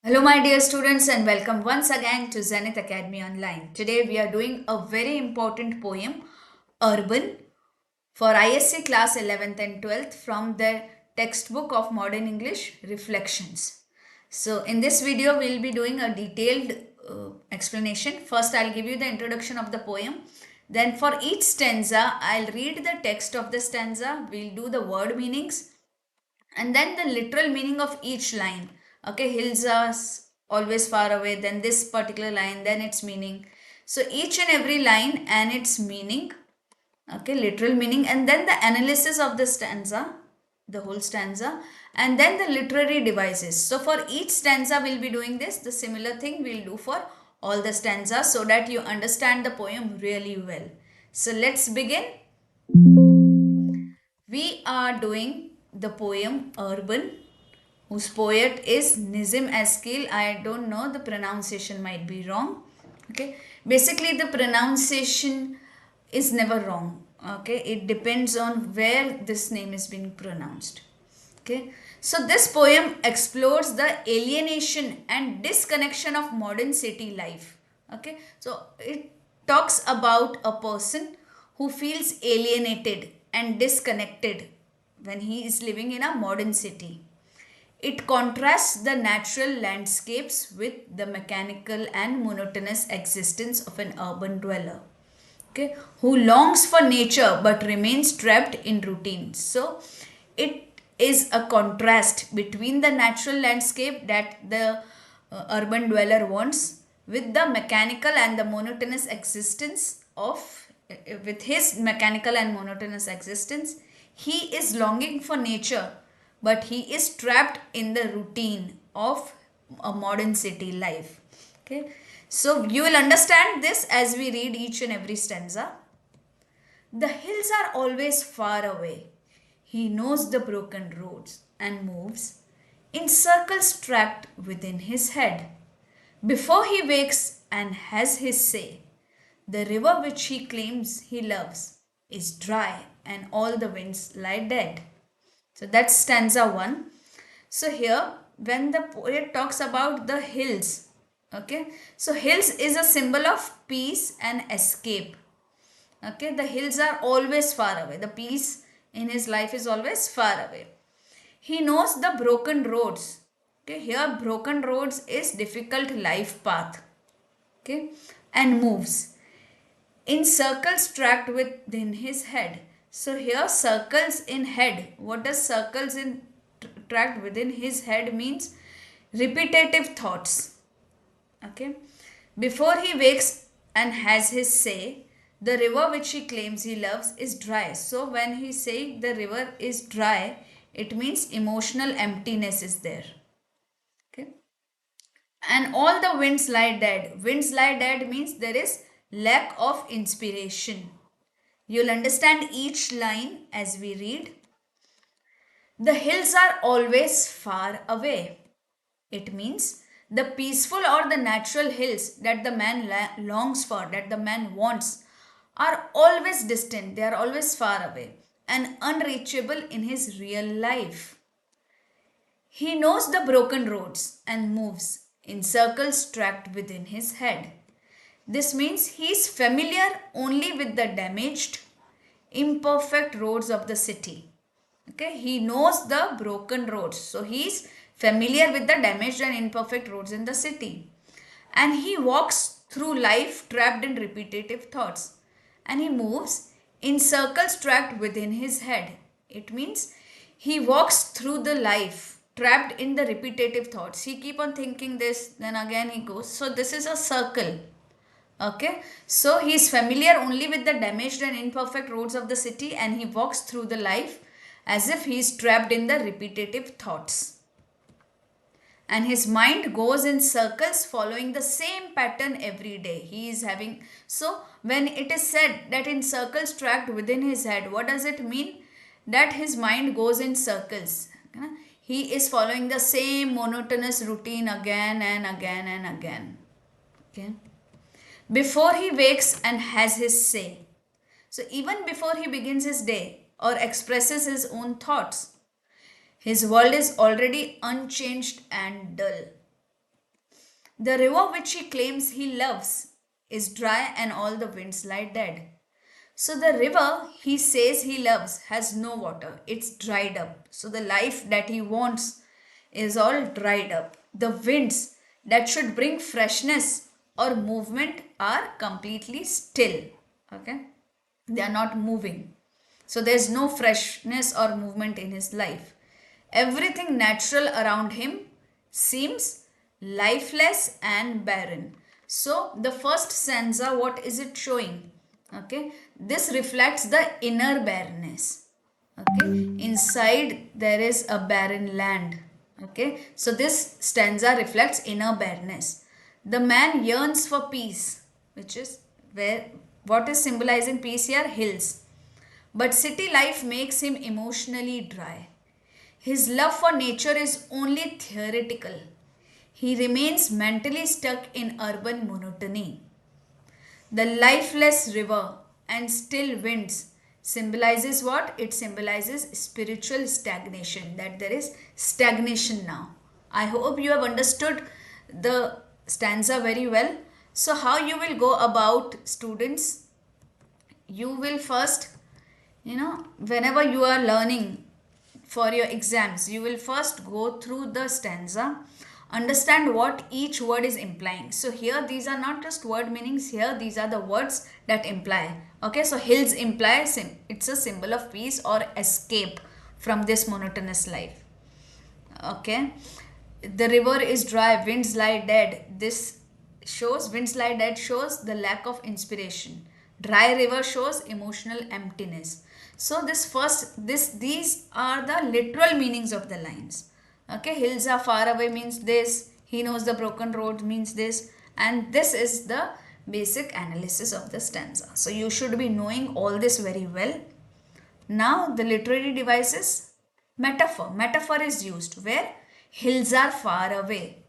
Hello, my dear students, and welcome once again to Zenith Academy Online. Today, we are doing a very important poem, Urban, for ISC Class 11th and 12th from the textbook of Modern English Reflections. So, in this video, we'll be doing a detailed explanation. First, I'll give you the introduction of the poem. Then, for each stanza, I'll read the text of the stanza. We'll do the word meanings and then the literal meaning of each line. Okay, hills are always far away, then this particular line, then its meaning. So each and every line and its meaning, okay, literal meaning, and then the analysis of the stanza, the whole stanza, and then the literary devices. So for each stanza we'll be doing this. The similar thing we'll do for all the stanzas so that you understand the poem really well. So let's begin. We are doing the poem Urban, whose poet is Nissim Ezekiel. I don't know, the pronunciation might be wrong. Okay, basically the pronunciation is never wrong. Okay, it depends on where this name is being pronounced. Okay, so this poem explores the alienation and disconnection of modern city life. Okay, so it talks about a person who feels alienated and disconnected when he is living in a modern city. It contrasts the natural landscapes with the mechanical and monotonous existence of an urban dweller, okay, who longs for nature but remains trapped in routine. So it is a contrast between the natural landscape that the urban dweller wants with the mechanical and the monotonous existence of with his mechanical and monotonous existence. He is longing for nature, but he is trapped in the routine of a modern city life. Okay, so you will understand this as we read each and every stanza. The hills are always far away. He knows the broken roads and moves in circles tracked within his head. Before he wakes and has his say, the river which he claims he loves is dry and all the winds lie dead. So that's stanza 1. So here when the poet talks about the hills, okay, so hills is a symbol of peace and escape. Okay, the hills are always far away. The peace in his life is always far away. He knows the broken roads. Okay, here broken roads is difficult life path. Okay, and moves in circles tracked within his head. So here circles in head. What does circles in tracked within his head means? Repetitive thoughts. Okay. Before he wakes and has his say, the river which he claims he loves is dry. So when he say the river is dry, it means emotional emptiness is there. Okay. And all the winds lie dead. Winds lie dead means there is lack of inspiration. You'll understand each line as we read. The hills are always far away. It means the peaceful or the natural hills that the man longs for, that the man wants, are always distant. They are always far away and unreachable in his real life. He knows the broken roads and moves in circles tracked within his head. This means he is familiar only with the damaged, imperfect roads of the city. Okay, he knows the broken roads. So he is familiar with the damaged and imperfect roads in the city. And he walks through life trapped in repetitive thoughts. And he moves in circles tracked within his head. It means he walks through the life trapped in the repetitive thoughts. He keep on thinking this, then again he goes. So this is a circle. Okay, so he is familiar only with the damaged and imperfect roads of the city and he walks through the life as if he is trapped in the repetitive thoughts. And his mind goes in circles following the same pattern every day. He is having, so when it is said that in circles tracked within his head, what does it mean? That his mind goes in circles. He is following the same monotonous routine again and again and again. Okay. Before he wakes and has his say. So even before he begins his day or expresses his own thoughts, his world is already unchanged and dull. The river which he claims he loves is dry and all the winds lie dead. So the river he says he loves has no water. It's dried up. So the life that he wants is all dried up. The winds that should bring freshness or movement are completely still. Okay? They are not moving. So there's no freshness or movement in his life. Everything natural around him seems lifeless and barren. So the first stanza, what is it showing? Okay, this reflects the inner barrenness. Okay, inside there is a barren land. Okay, so this stanza reflects inner barrenness. The man yearns for peace, which is where what is symbolizing peace here? Hills. But city life makes him emotionally dry. His love for nature is only theoretical. He remains mentally stuck in urban monotony. The lifeless river and still winds symbolizes what? It symbolizes spiritual stagnation, that there is stagnation now. I hope you have understood the stanza very well. So how you will go about, students? You will first, whenever you are learning for your exams, you will first go through the stanza, understand what each word is implying. So here these are not just word meanings, here these are the words that imply. Okay, so hills imply it's a symbol of peace or escape from this monotonous life. Okay, the river is dry, winds lie dead. This shows, winds lie dead shows the lack of inspiration. Dry river shows emotional emptiness. So these are the literal meanings of the lines. Okay, hills are far away means this, he knows the broken road means this, and this is the basic analysis of the stanza. So you should be knowing all this very well. Now the literary devices, metaphor. Metaphor is used where hills are far away.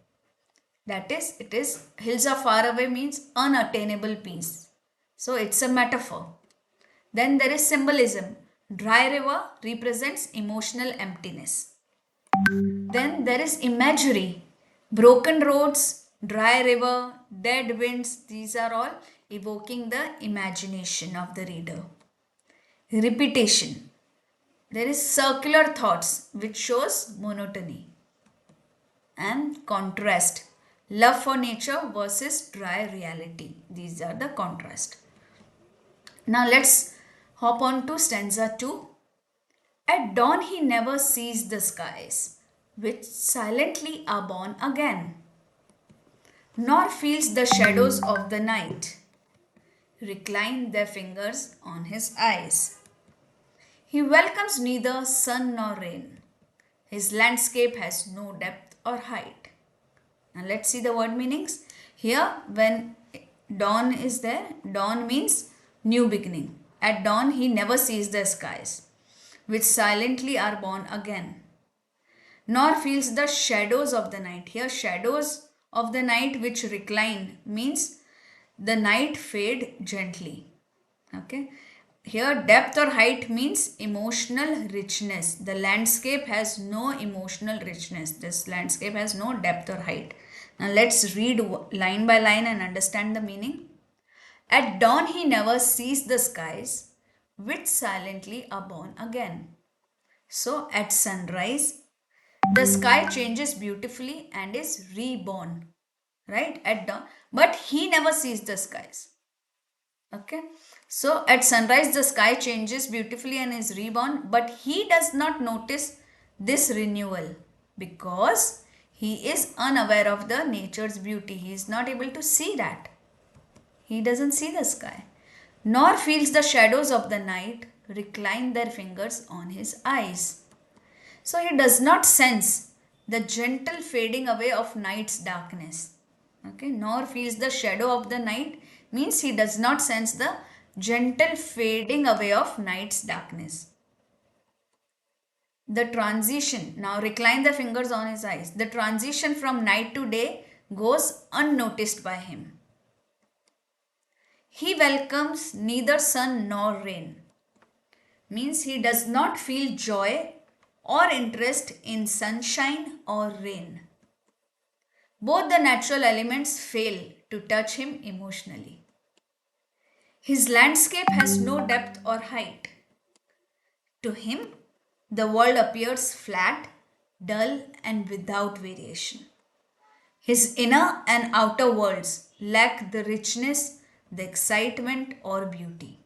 That is, it is hills are far away means unattainable peace. So it's a metaphor. Then there is symbolism. Dry river represents emotional emptiness. Then there is imagery. Broken roads, dry river, dead winds, these are all evoking the imagination of the reader. Repetition. There is circular thoughts which shows monotony. And contrast. Love for nature versus dry reality. These are the contrast. Now let's hop on to stanza 2. At dawn he never sees the skies, which silently are born again, nor feels the shadows of the night recline their fingers on his eyes. He welcomes neither sun nor rain. His landscape has no depth or height. Now let's see the word meanings. Here when dawn is there, dawn means new beginning. At dawn he never sees the skies, which silently are born again, nor feels the shadows of the night. Here shadows of the night which recline means the night fade gently. Okay. Here depth or height means emotional richness. The landscape has no emotional richness. This landscape has no depth or height. Now let's read line by line and understand the meaning. At dawn he never sees the skies, which silently are born again. So at sunrise, the sky changes beautifully and is reborn. Right? At dawn. But he never sees the skies. Okay. So at sunrise, the sky changes beautifully and is reborn. But he does not notice this renewal because he is unaware of the nature's beauty. He is not able to see that. He doesn't see the sky, nor feels the shadows of the night recline their fingers on his eyes. So he does not sense the gentle fading away of night's darkness. Okay, nor feels the shadow of the night means he does not sense the gentle fading away of night's darkness. The transition, now recline the fingers on his eyes. The transition from night to day goes unnoticed by him. He welcomes neither sun nor rain. Means he does not feel joy or interest in sunshine or rain. Both the natural elements fail to touch him emotionally. His landscape has no depth or height. To him, the world appears flat, dull, and without variation. His inner and outer worlds lack the richness, the excitement, or beauty.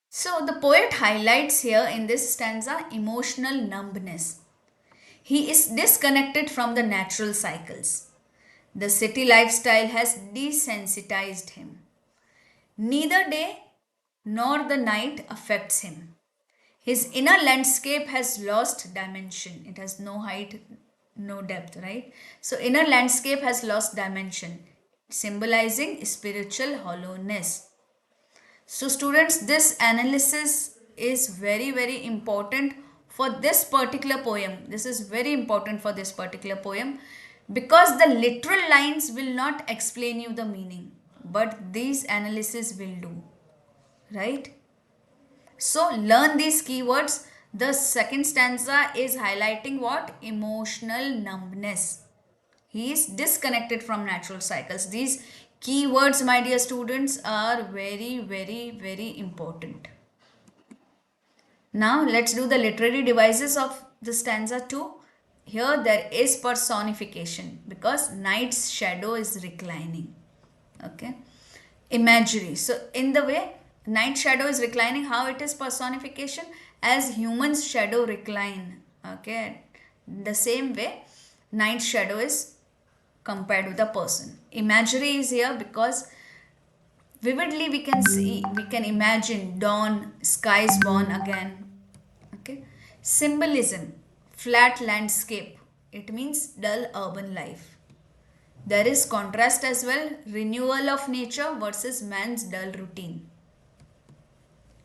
So, the poet highlights here in this stanza emotional numbness. He is disconnected from the natural cycles. The city lifestyle has desensitized him. Neither day nor the night affects him. His inner landscape has lost dimension. It has no height, no depth, right? So, inner landscape has lost dimension, symbolizing spiritual hollowness. So, students, this analysis is very, very important for this particular poem. This is very important for this particular poem because the literal lines will not explain you the meaning, but these analysis will do, right? So learn these keywords. The second stanza is highlighting what? Emotional numbness. He is disconnected from natural cycles. These keywords, my dear students, are very, very, very important. Now let's do the literary devices of the stanza 2. Here there is personification because night's shadow is reclining. Okay. Imagery. So in the way night shadow is reclining, how it is personification? As humans shadow recline. Okay. The same way night shadow is compared with a person. Imagery is here because vividly we can see, we can imagine dawn, skies born again. Okay. Symbolism, flat landscape. It means dull urban life. There is contrast as well, renewal of nature versus man's dull routine.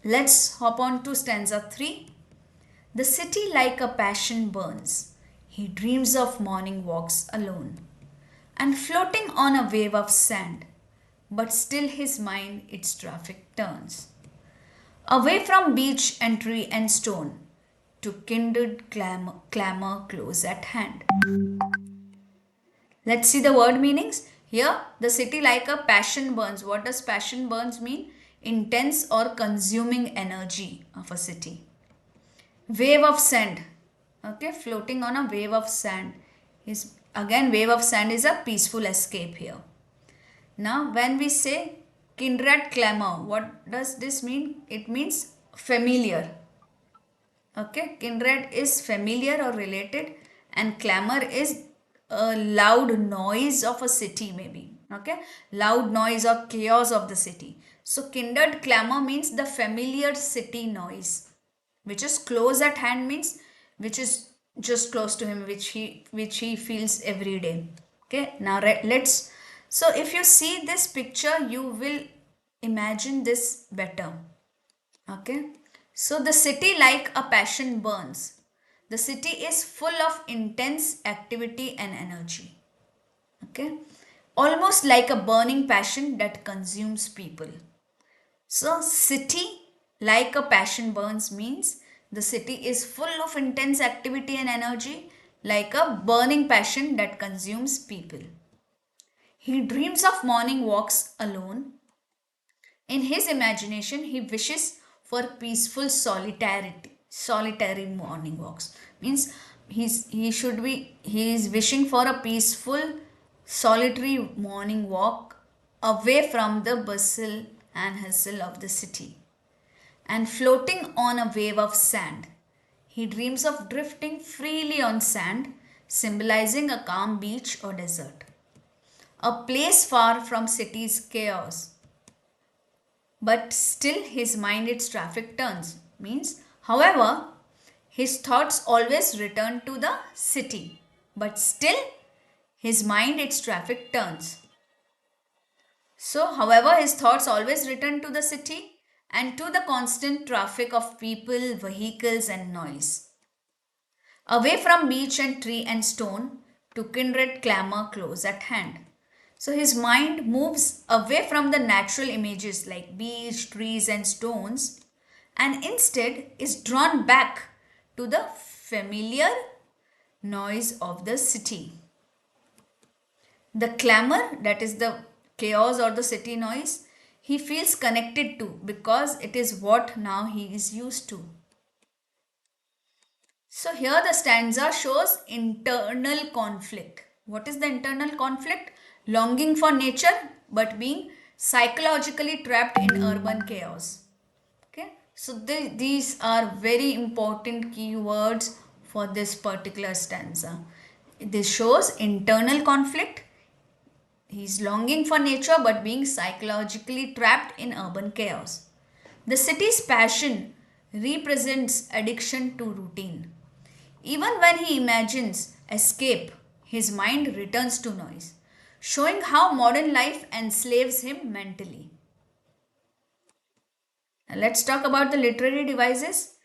Let's hop on to stanza 3. The city like a passion burns. He dreams of morning walks alone and floating on a wave of sand, but still his mind its traffic turns. Away from beach and tree and stone to kindred clamor close at hand. Let's see the word meanings. Here, the city like a passion burns. What does passion burns mean? Intense or consuming energy of a city. Wave of sand. Okay, floating on a wave of sand. Is again, wave of sand is a peaceful escape here. Now, when we say kindred clamor, what does this mean? It means familiar. Okay, kindred is familiar or related, and clamor is a loud noise of a city, maybe. Okay, loud noise or chaos of the city. So kindred clamor means the familiar city noise, which is close at hand, means which is just close to him, which he feels every day. Okay, now let's, so if you see this picture you will imagine this better. Okay, so the city like a passion burns. The city is full of intense activity and energy. Okay, almost like a burning passion that consumes people. So, city like a passion burns means the city is full of intense activity and energy, like a burning passion that consumes people. He dreams of morning walks alone. In his imagination, he wishes for peaceful solitary morning walks. Means he is wishing for a peaceful solitary morning walk away from the bustle and hustle of the city. And floating on a wave of sand. He dreams of drifting freely on sand, symbolizing a calm beach or desert. A place far from city's chaos. But still his mind its traffic turns. Means, however, his thoughts always return to the city. But still his mind its traffic turns. So, however, his thoughts always return to the city and to the constant traffic of people, vehicles, and noise. Away from beach and tree and stone to kindred clamor close at hand. So his mind moves away from the natural images like beach, trees, and stones and instead is drawn back to the familiar noise of the city. The clamor, that is the chaos or the city noise, he feels connected to because it is what now he is used to. So here the stanza shows internal conflict. What is the internal conflict? Longing for nature but being psychologically trapped in urban chaos. Okay, so these are very important keywords for this particular stanza. This shows internal conflict. He's longing for nature but being psychologically trapped in urban chaos. The city's passion represents addiction to routine. Even when he imagines escape, his mind returns to noise, showing how modern life enslaves him mentally. Now let's talk about the literary devices.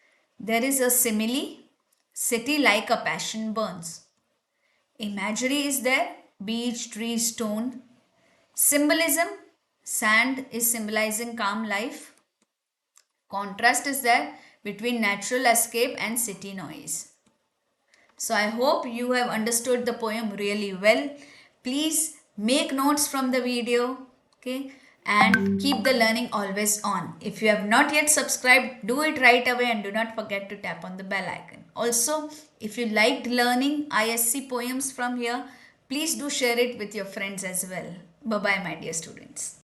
There is a simile, city like a passion burns. Imagery is there, beach, tree, stone. Symbolism, sand is symbolizing calm life. Contrast is there between natural escape and city noise. So I hope you have understood the poem really well. Please make notes from the video, okay? And keep the learning always on. If you have not yet subscribed, do it right away and do not forget to tap on the bell icon. Also, if you liked learning ISC poems from here, please do share it with your friends as well. Bye bye, my dear students.